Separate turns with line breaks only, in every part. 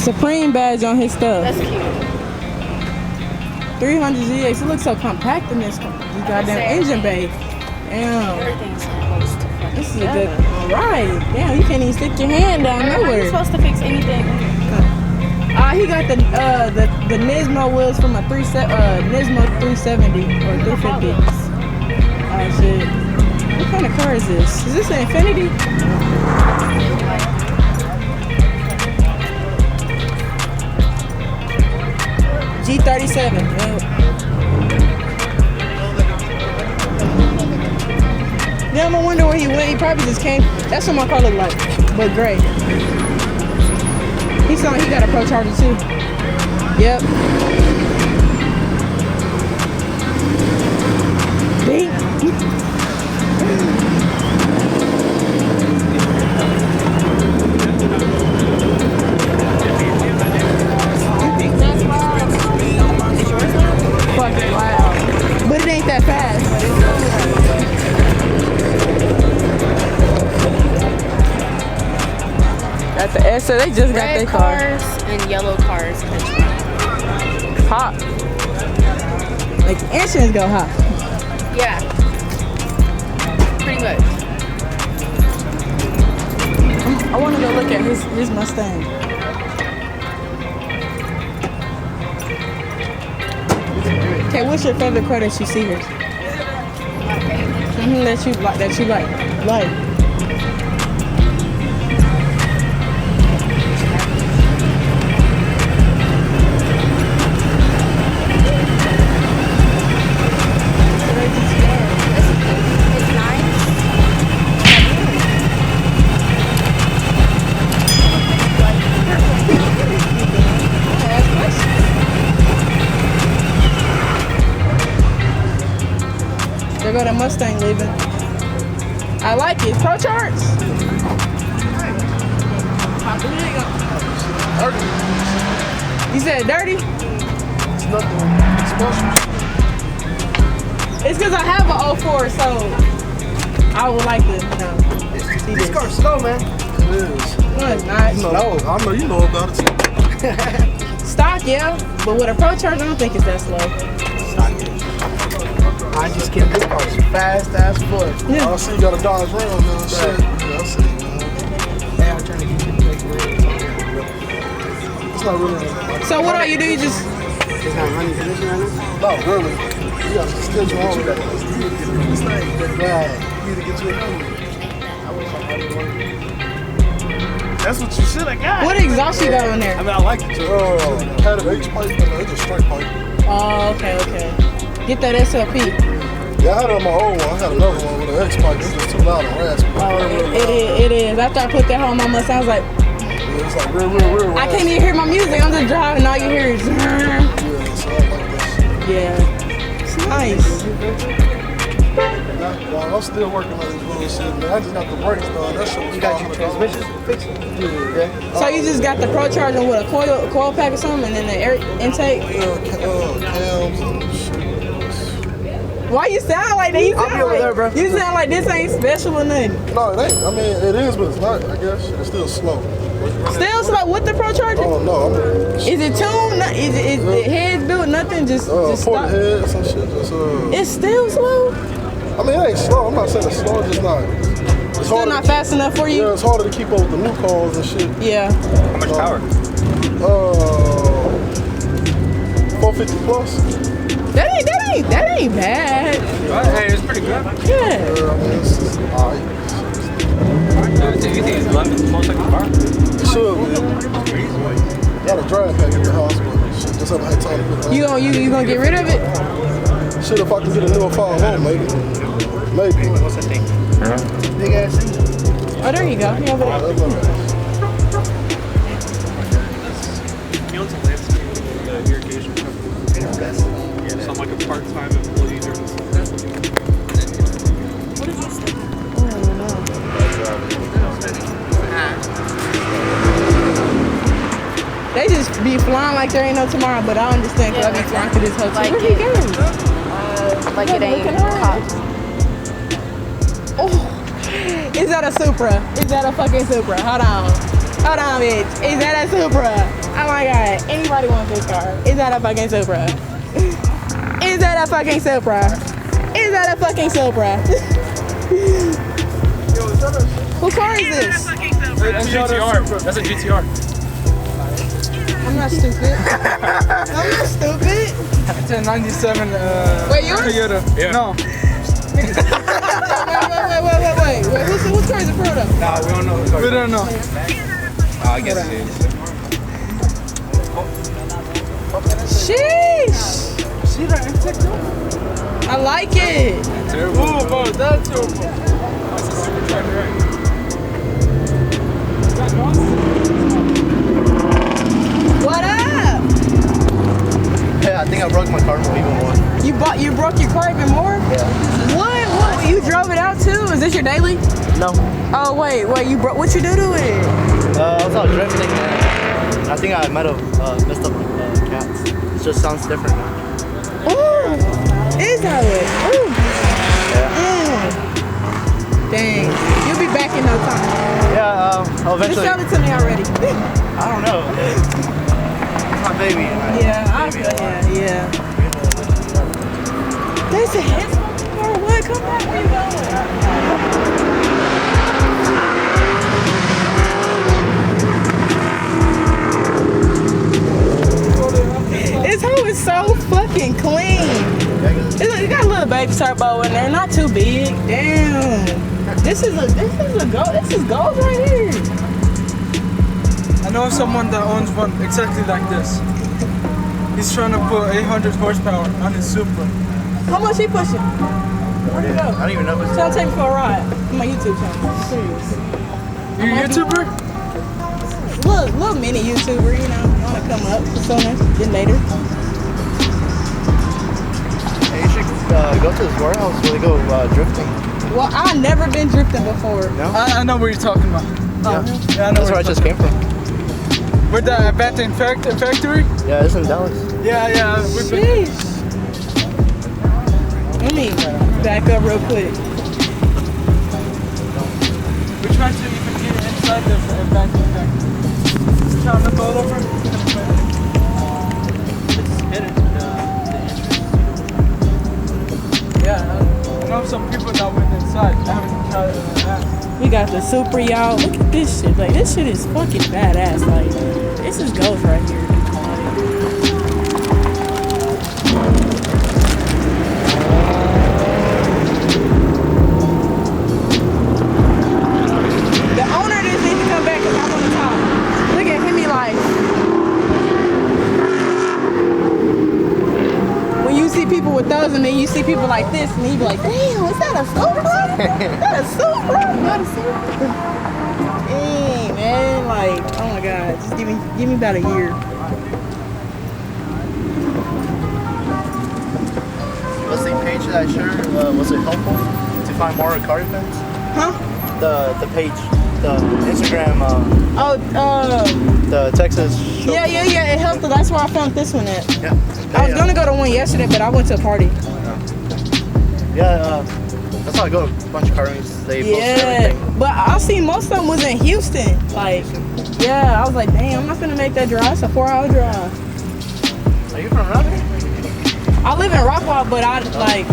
Supreme badge on his stuff.
That's cute.
300 GX. It looks so compact in this goddamn engine bay. Damn.
Everything's close to fucking
This is a good ride. Damn, you can't even stick your hand down
How are you
nowhere.
supposed to fix anything?
He got the Nismo wheels from a Nismo 370 or 350. Oh shit. What kind of car is this? Is this an Infinity? G37. Yeah, I'm wondering where he went. He probably just came. That's what my car looked like, but gray. He got a Pro Charger too. Yep. Bing. Fucking loud. But it ain't that fast. Got the S, so they just got their car.
Red cars and yellow cars.
Hot. Like the insurance go hot.
Yeah. Pretty much.
I want to go look at his Mustang. Okay, what's your favorite car that you see here? That you like.
It's nice.
There go the Mustang leaving. I like it. Pro charts. You said dirty?
It's nothing special.
It's because I have an 04, so I would like to, see
This
this.
car's slow, man. It is.
No, it's not.
You know, I know you know about it too.
Stock, yeah, but with a Pro Charger, I don't think it's that slow.
I just can't. This car's fast as fuck.
Yeah.
I see you got a Dodge Ram now. Shit. Yeah, I see. Hey, I'm trying to get you to make it. It's not really.
So what all you do? You just
It's not running condition right now? No, really. You gotta schedule all that. You need to get this thing. Right. You need to get you a number. That's what you should have got.
what exhaust you got on there?
I mean, I like it too. Had an H pipe, but it's a straight pipe.
Oh, okay. Get that SLP.
Yeah, I had it on my old one. I had another one with an X pipe. It's just too loud and raspy.
Oh, it is. After I put that on my Mustang, I was like,
Yeah, it's like real
I can't even hear my music. I'm just driving, all you hear is.
Yeah, so I like that.
Yeah, it's nice.
I'm still working on this bullshit, man. I just got the brakes done. That shit was
You got your transmission fixed?
Yeah.
So you just got the Pro Charger with a coil pack or something, and then the air intake.
Cams and shit.
Why you sound like that?
I'll be over there, bro.
You sound like this ain't special or nothing.
No, it ain't. I mean, it is, but it's not, I guess. It's still slow.
Still slow with the Pro Charger?
Oh, no.
Is it tuned? Is the head built? Nothing? Just
Port
stop?
heads and shit. Just,
It's still slow?
I mean, it ain't slow. I'm not saying it's slow. It's just not. It's
Still not fast enough for you?
Yeah, it's harder to keep up with the new cars and shit.
Yeah.
How much power?
450 plus.
That ain't bad.
Hey, it's pretty good.
Yeah.
I mean, it's just alright.
Do you think it's most like a car?
It should be. Got a drive pack in the house, but shit, just haven't had time to put it on.
You gonna get rid of it?
Shit, if I can get a newer 5 maybe. Maybe.
What's that thing?
Big ass engine.
Oh, there you go. Yeah, but
He owns a landscape with the irrigation company. Yeah, so I'm like a part-time employee during the summer.
What did you say?
they just be flying like there ain't no tomorrow, but I understand because I be flying through this hotel.
Like
Where he
it-
going?
Like it ain't
Looking around.
cops.
Oh, is that a Supra? Is that a fucking Supra? Hold on, bitch. Is that a Supra? Oh my god, anybody wants this car? Is that a fucking Supra? Is that a fucking Supra? Is that a fucking Supra? Whose car is this?
That's a GTR. That's a GTR.
I'm not stupid. I'm not stupid.
It's a 97
Wait, yours?
Toyota.
Yeah.
No.
Wait. Whose car is it for though?
Nah, we don't know.
We don't know.
I guess it is.
Sheesh.
See that intake though?
I like it.
Terrible.
Ooh, bro, that's terrible. That's a super truck, right? Is that yours?
What up?
Yeah, I think I broke my car even more.
You broke your car even more?
Yeah.
What? You drove it out too? Is this your daily?
No.
Oh wait, you broke? What you do to it?
I was out drifting and I think I might have messed up cats. It just sounds different now.
Ooh, is that it? Ooh.
Yeah.
Dang, you'll be back in no time.
Yeah, I'll
Just
eventually.
sell it to me already.
I don't know. It's my baby. Right?
Yeah, I feel yeah. There's a head or what? Come back, where you going? This hoe is so fucking clean. It got a little baby turbo in there, not too big. Damn. This is gold right here.
I know someone that owns one exactly like this. He's trying to put 800 horsepower on his Supra.
How much he pushing? Where'd he go?
I don't even know what's
Tell him to take me for a ride. On my YouTube channel. Serious.
You a YouTuber?
Little mini YouTuber, you know. Wanna come up sooner than later.
Hey, you should go to this warehouse where they go drifting.
Well, I've never been drifting before.
No?
I know what you're talking about.
Oh.
Yeah, I know
That's where I just came from.
With the abandoned factory?
Yeah, it's in Dallas.
Yeah, we've been.
Sheesh. Let me back up real quick.
We're trying to even get inside the abandoned factory. Trying to go over.
It's hidden.
Yeah, I know some people that went inside. I haven't tried that.
We got the Supra, y'all. Look at this shit. Like, this shit is fucking badass. Like, this is gold right here. The owner just needs to come back because I'm on the top. Look at him, he like. When you see people with those and then you see people like this and he be like, damn, is that a Supra? Is that a Supra? Not a Supra. Dang, man, like, oh my god, just give me about a year.
What's the page that I shared? Was it helpful to find more car events?
Huh?
The page, the Instagram, the Texas show.
Yeah, it helped. That's where I found this one at.
Yeah.
I was gonna go to one yesterday, but I went to a party.
Yeah, that's how I go to a bunch of car meets. They post everything.
But I seen most of them was in Houston. Like, yeah, I was like, damn, I'm not gonna make that drive. It's a 4-hour drive.
Are you from around here?
I live in Rockwall, but I like,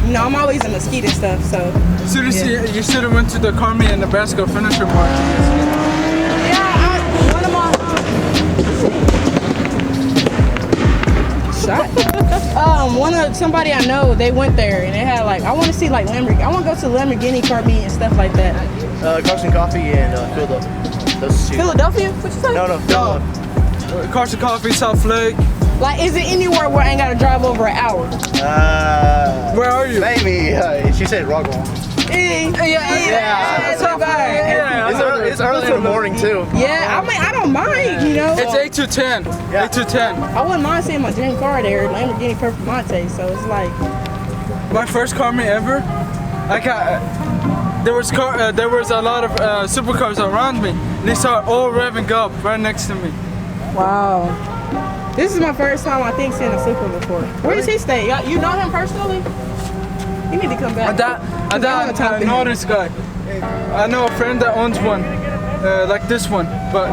you know, I'm always in Mesquite and stuff. So
You should have went to the car meet in Nebraska Finisher Market.
one of my shot. Somebody I know, they went there and they had like, I want to see like Lamborghini. I want to go to Lamborghini car meet and stuff like that.
Cars and Coffee and Philadelphia. Those two.
Philadelphia? What you say?
No, Philadelphia.
Cars and Coffee, South Lake.
Like, is it anywhere where I ain't gotta drive over an hour?
Where are you?
Maybe. She said Rockwall.
Yeah. It's not bad.
It's early in the morning too.
Yeah, I mean, I don't mind, you know.
It's 8 to 10.
Yeah.
8 to 10.
I wouldn't mind seeing my dream car there, Lamborghini Performante. So it's like,
My first car meet ever. I got. There was a lot of supercars around me. They started all revving up right next to me.
wow. This is my first time, I think, seeing a Supra before. Where does he stay? You know him personally? You need to come back.
I know this guy. I know a friend that owns one, like this one, but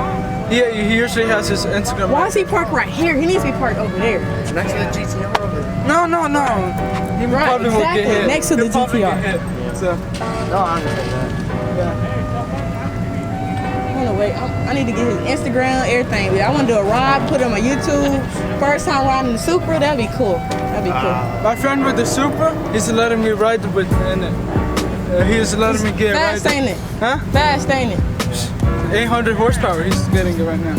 He usually has his Instagram.
Why is he parked right here? He needs to be parked over there.
Next to the GTR over there.
No. He
Right,
probably will
exactly,
get hit.
next to the
He'll probably
GTR.
get hit, so.
No, I understand that.
I wanna wait. I need to get his Instagram, everything. I want to do a ride, put it on my YouTube. First time riding the Supra, that'd be cool. That'd be cool.
My friend with the Supra, he's letting me ride with in it. He's letting me get
Fast,
right.
ain't it?
Huh?
Fast, ain't it?
800 horsepower. He's getting it right now.